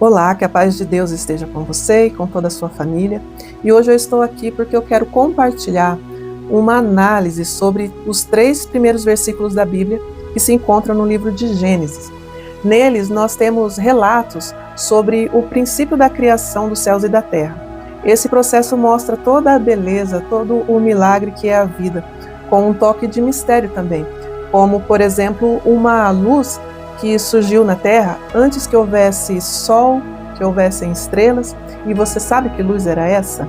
Olá, que a paz de Deus esteja com você e com toda a sua família. E hoje eu estou aqui porque eu quero compartilhar uma análise sobre os 3 primeiros versículos da Bíblia que se encontram no livro de Gênesis. Neles nós temos relatos sobre o princípio da criação dos céus e da terra. Esse processo mostra toda a beleza, todo o milagre que é a vida, com um toque de mistério também, como, por exemplo, uma luz que surgiu na Terra antes que houvesse sol, que houvessem estrelas. E você sabe que luz era essa?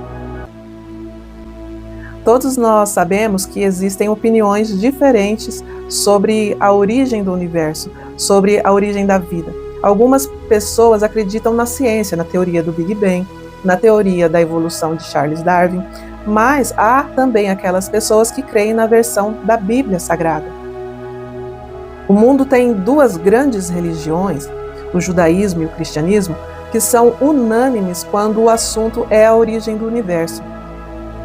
Todos nós sabemos que existem opiniões diferentes sobre a origem do universo, sobre a origem da vida. Algumas pessoas acreditam na ciência, na teoria do Big Bang, na teoria da evolução de Charles Darwin, mas há também aquelas pessoas que creem na versão da Bíblia Sagrada. O mundo tem 2 grandes religiões, o judaísmo e o cristianismo, que são unânimes quando o assunto é a origem do universo.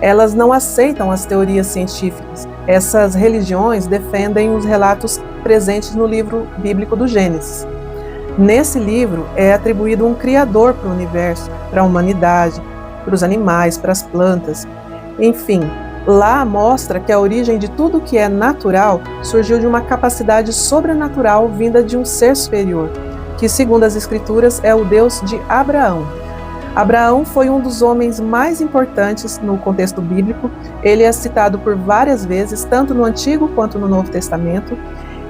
Elas não aceitam as teorias científicas. Essas religiões defendem os relatos presentes no livro bíblico do Gênesis. Nesse livro é atribuído um criador para o universo, para a humanidade, para os animais, para as plantas, enfim. Lá mostra que a origem de tudo que é natural surgiu de uma capacidade sobrenatural vinda de um ser superior, que, segundo as Escrituras, é o Deus de Abraão. Abraão foi um dos homens mais importantes no contexto bíblico. Ele é citado por várias vezes, tanto no Antigo quanto no Novo Testamento,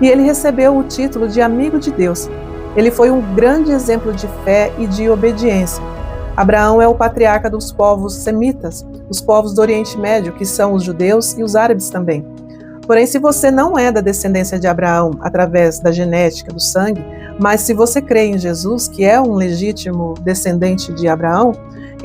e ele recebeu o título de amigo de Deus. Ele foi um grande exemplo de fé e de obediência. Abraão é o patriarca dos povos semitas, os povos do Oriente Médio, que são os judeus e os árabes também. Porém, se você não é da descendência de Abraão através da genética, do sangue, mas se você crê em Jesus, que é um legítimo descendente de Abraão,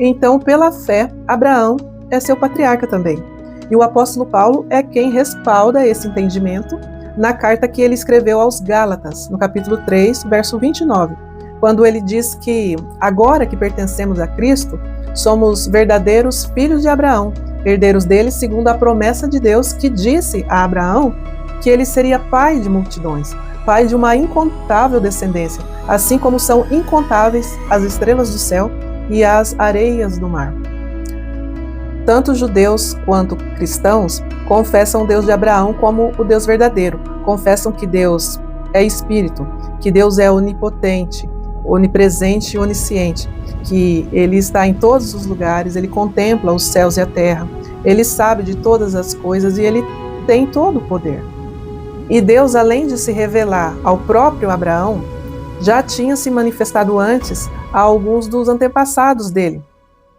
então, pela fé, Abraão é seu patriarca também. E o apóstolo Paulo é quem respalda esse entendimento na carta que ele escreveu aos Gálatas, no capítulo 3, verso 29. Quando ele diz que, agora que pertencemos a Cristo, somos verdadeiros filhos de Abraão, herdeiros dele segundo a promessa de Deus, que disse a Abraão que ele seria pai de multidões, pai de uma incontável descendência, assim como são incontáveis as estrelas do céu e as areias do mar. Tanto judeus quanto cristãos confessam o Deus de Abraão como o Deus verdadeiro, confessam que Deus é espírito, que Deus é onipotente, onipresente e onisciente, que ele está em todos os lugares, ele contempla os céus e a terra, ele sabe de todas as coisas e ele tem todo o poder. E Deus, além de se revelar ao próprio Abraão, já tinha se manifestado antes a alguns dos antepassados dele,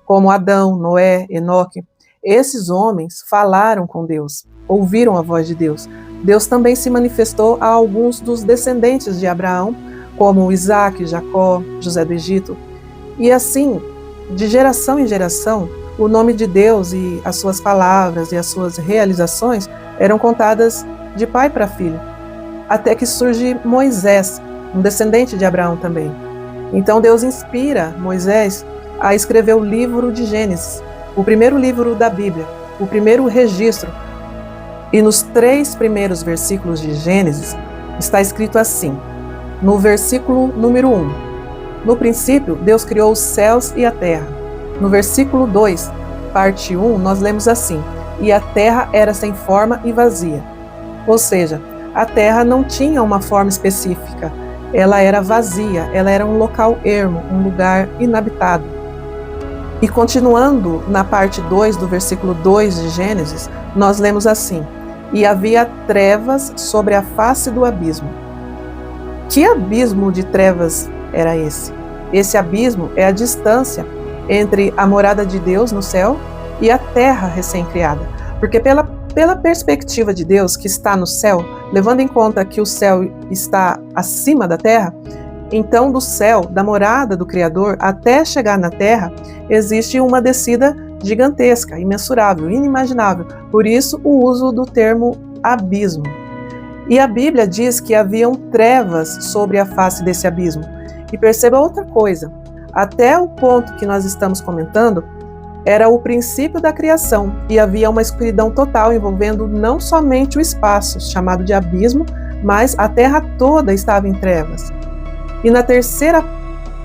como Adão, Noé, Enoque. Esses homens falaram com Deus, ouviram a voz de Deus. Deus também se manifestou a alguns dos descendentes de Abraão, como Isaac, Jacó, José do Egito. E assim, de geração em geração, o nome de Deus e as suas palavras e as suas realizações eram contadas de pai para filho, até que surge Moisés, um descendente de Abraão também. Então Deus inspira Moisés a escrever o livro de Gênesis, o primeiro livro da Bíblia, o primeiro registro. E nos 3 primeiros versículos de Gênesis está escrito assim: no versículo número 1, no princípio, Deus criou os céus e a terra. No versículo 2, parte 1, nós lemos assim: e a terra era sem forma e vazia. Ou seja, a terra não tinha uma forma específica, ela era vazia, ela era um local ermo, um lugar inabitado. E continuando na parte 2 do versículo 2 de Gênesis, nós lemos assim: e havia trevas sobre a face do abismo. Que abismo de trevas era esse? Esse abismo é a distância entre a morada de Deus no céu e a terra recém-criada. Porque pela perspectiva de Deus que está no céu, levando em conta que o céu está acima da terra, então do céu, da morada do Criador, até chegar na terra, existe uma descida gigantesca, imensurável, inimaginável. Por isso o uso do termo abismo. E a Bíblia diz que haviam trevas sobre a face desse abismo. E perceba outra coisa, até o ponto que nós estamos comentando, era o princípio da criação, e havia uma escuridão total envolvendo não somente o espaço, chamado de abismo, mas a terra toda estava em trevas. E na terceira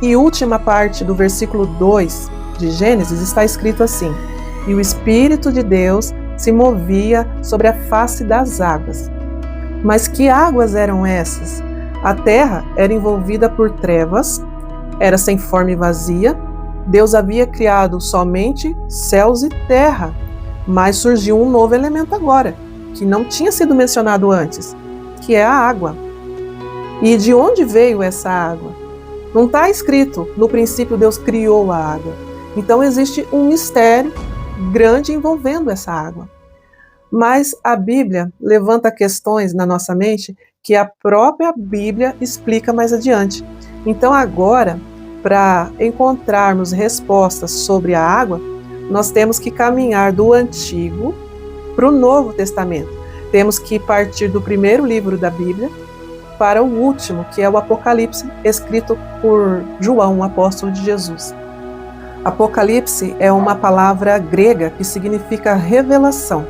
e última parte do versículo 2 de Gênesis está escrito assim: e o Espírito de Deus se movia sobre a face das águas. Mas que águas eram essas? A terra era envolvida por trevas, era sem forma e vazia. Deus havia criado somente céus e terra, mas surgiu um novo elemento agora, que não tinha sido mencionado antes, que é a água. E de onde veio essa água? Não está escrito, no princípio Deus criou a água. Então existe um mistério grande envolvendo essa água. Mas a Bíblia levanta questões na nossa mente que a própria Bíblia explica mais adiante. Então agora, para encontrarmos respostas sobre a água, nós temos que caminhar do Antigo para o Novo Testamento. Temos que partir do primeiro livro da Bíblia para o último, que é o Apocalipse, escrito por João, o apóstolo de Jesus. Apocalipse é uma palavra grega que significa revelação.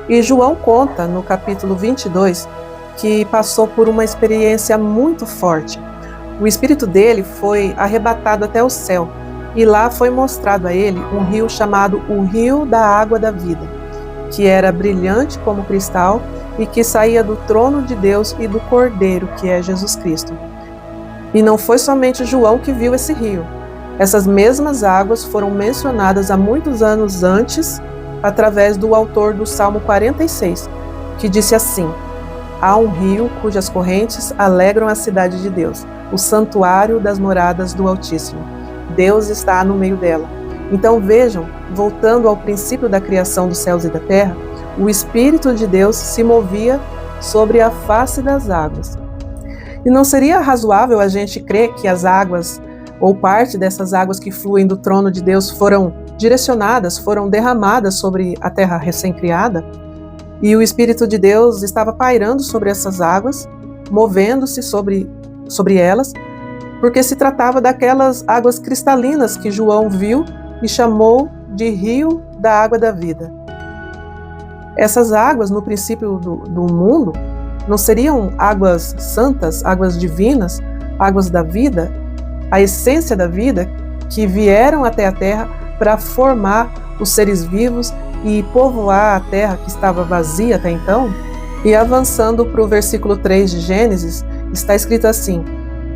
E João conta, no capítulo 22, que passou por uma experiência muito forte. O espírito dele foi arrebatado até o céu, e lá foi mostrado a ele um rio chamado o Rio da Água da Vida, que era brilhante como cristal e que saía do trono de Deus e do Cordeiro, que é Jesus Cristo. E não foi somente João que viu esse rio. Essas mesmas águas foram mencionadas há muitos anos antes, através do autor do Salmo 46, que disse assim: há um rio cujas correntes alegram a cidade de Deus, o santuário das moradas do Altíssimo. Deus está no meio dela. Então vejam, voltando ao princípio da criação dos céus e da terra, o Espírito de Deus se movia sobre a face das águas. E não seria razoável a gente crer que as águas, ou parte dessas águas que fluem do trono de Deus, foram direcionadas, foram derramadas sobre a terra recém-criada? E o Espírito de Deus estava pairando sobre essas águas, movendo-se sobre elas, porque se tratava daquelas águas cristalinas que João viu e chamou de Rio da Água da Vida. Essas águas, no princípio do mundo, não seriam águas santas, águas divinas, águas da vida, a essência da vida, que vieram até a terra para formar os seres vivos e povoar a terra que estava vazia até então? E avançando para o versículo 3 de Gênesis, está escrito assim: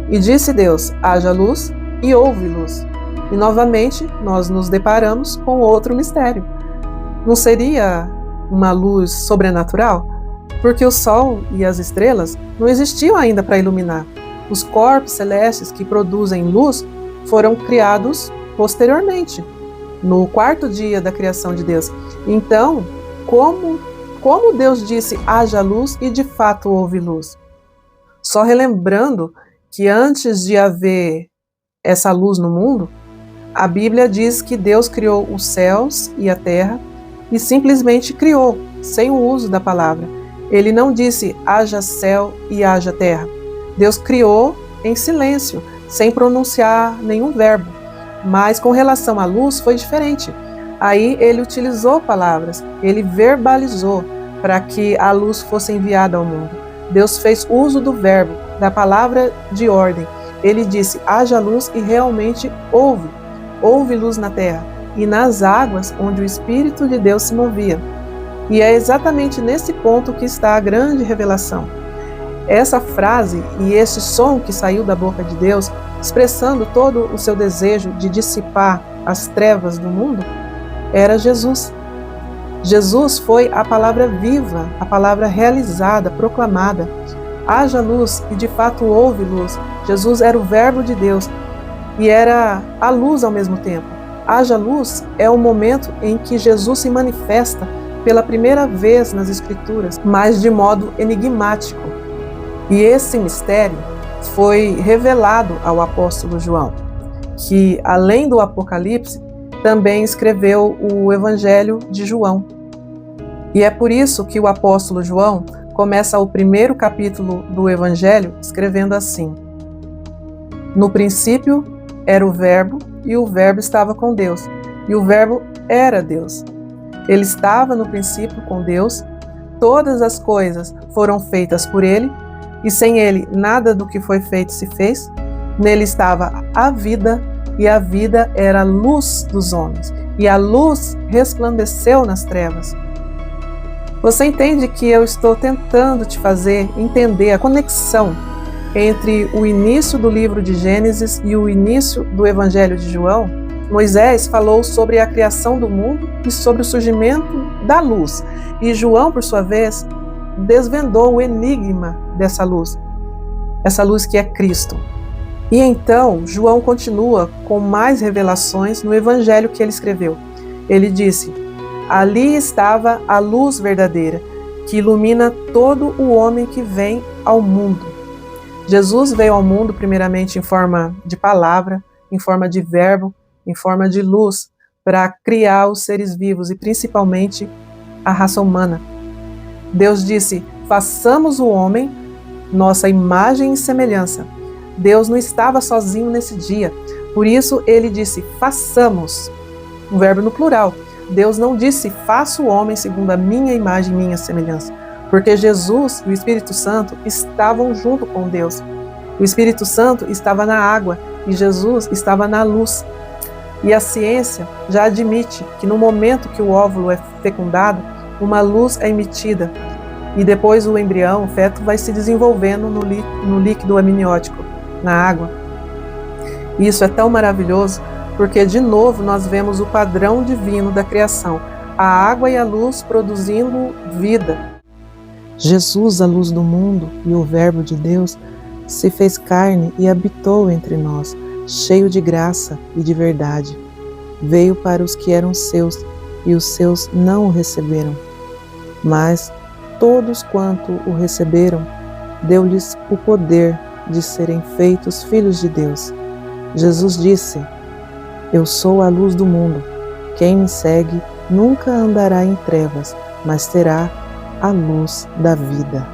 e disse Deus, haja luz, e houve luz. E novamente nós nos deparamos com outro mistério. Não seria uma luz sobrenatural? Porque o sol e as estrelas não existiam ainda para iluminar. Os corpos celestes que produzem luz foram criados posteriormente, no quarto dia da criação de Deus. Então, como Deus disse haja luz e de fato houve luz? Só relembrando que antes de haver essa luz no mundo, a Bíblia diz que Deus criou os céus e a terra e simplesmente criou, sem o uso da palavra. Ele não disse haja céu e haja terra. Deus criou em silêncio, sem pronunciar nenhum verbo. Mas com relação à luz foi diferente. Aí ele utilizou palavras, ele verbalizou para que a luz fosse enviada ao mundo. Deus fez uso do verbo, da palavra de ordem. Ele disse, haja luz, e realmente houve luz na terra e nas águas onde o Espírito de Deus se movia. E é exatamente nesse ponto que está a grande revelação. Essa frase e esse som que saiu da boca de Deus, expressando todo o seu desejo de dissipar as trevas do mundo, era Jesus. Jesus foi a palavra viva, a palavra realizada, proclamada. Haja luz, e de fato houve luz. Jesus era o verbo de Deus e era a luz ao mesmo tempo. Haja luz é o momento em que Jesus se manifesta pela primeira vez nas Escrituras, mas de modo enigmático. E esse mistério foi revelado ao apóstolo João, que, além do Apocalipse, também escreveu o Evangelho de João. E é por isso que o apóstolo João começa o primeiro capítulo do Evangelho escrevendo assim: no princípio era o Verbo, e o Verbo estava com Deus, e o Verbo era Deus. Ele estava no princípio com Deus, todas as coisas foram feitas por ele, e sem ele nada do que foi feito se fez. Nele estava a vida, e a vida era a luz dos homens, e a luz resplandeceu nas trevas. Você entende que eu estou tentando te fazer entender a conexão entre o início do livro de Gênesis e o início do Evangelho de João? Moisés falou sobre a criação do mundo e sobre o surgimento da luz, e João, por sua vez, desvendou o enigma dessa luz, essa luz que é Cristo. E então, João continua com mais revelações no Evangelho que ele escreveu. Ele disse: ali estava a luz verdadeira, que ilumina todo o homem que vem ao mundo. Jesus veio ao mundo primeiramente em forma de palavra, em forma de verbo, em forma de luz, para criar os seres vivos e principalmente a raça humana. Deus disse: façamos o homem nossa imagem e semelhança. Deus não estava sozinho nesse dia, por isso ele disse: façamos, um verbo no plural. Deus não disse: faça o homem segundo a minha imagem e minha semelhança, porque Jesus e o Espírito Santo estavam junto com Deus. O Espírito Santo estava na água e Jesus estava na luz. E a ciência já admite que no momento que o óvulo é fecundado, uma luz é emitida e depois o embrião, o feto, vai se desenvolvendo no líquido amniótico, na água. E isso é tão maravilhoso porque, de novo, nós vemos o padrão divino da criação, a água e a luz produzindo vida. Jesus, a luz do mundo e o Verbo de Deus, se fez carne e habitou entre nós, cheio de graça e de verdade. Veio para os que eram seus, e os seus não o receberam. Mas todos quanto o receberam, deu-lhes o poder de serem feitos filhos de Deus. Jesus disse: eu sou a luz do mundo. Quem me segue nunca andará em trevas, mas terá a luz da vida.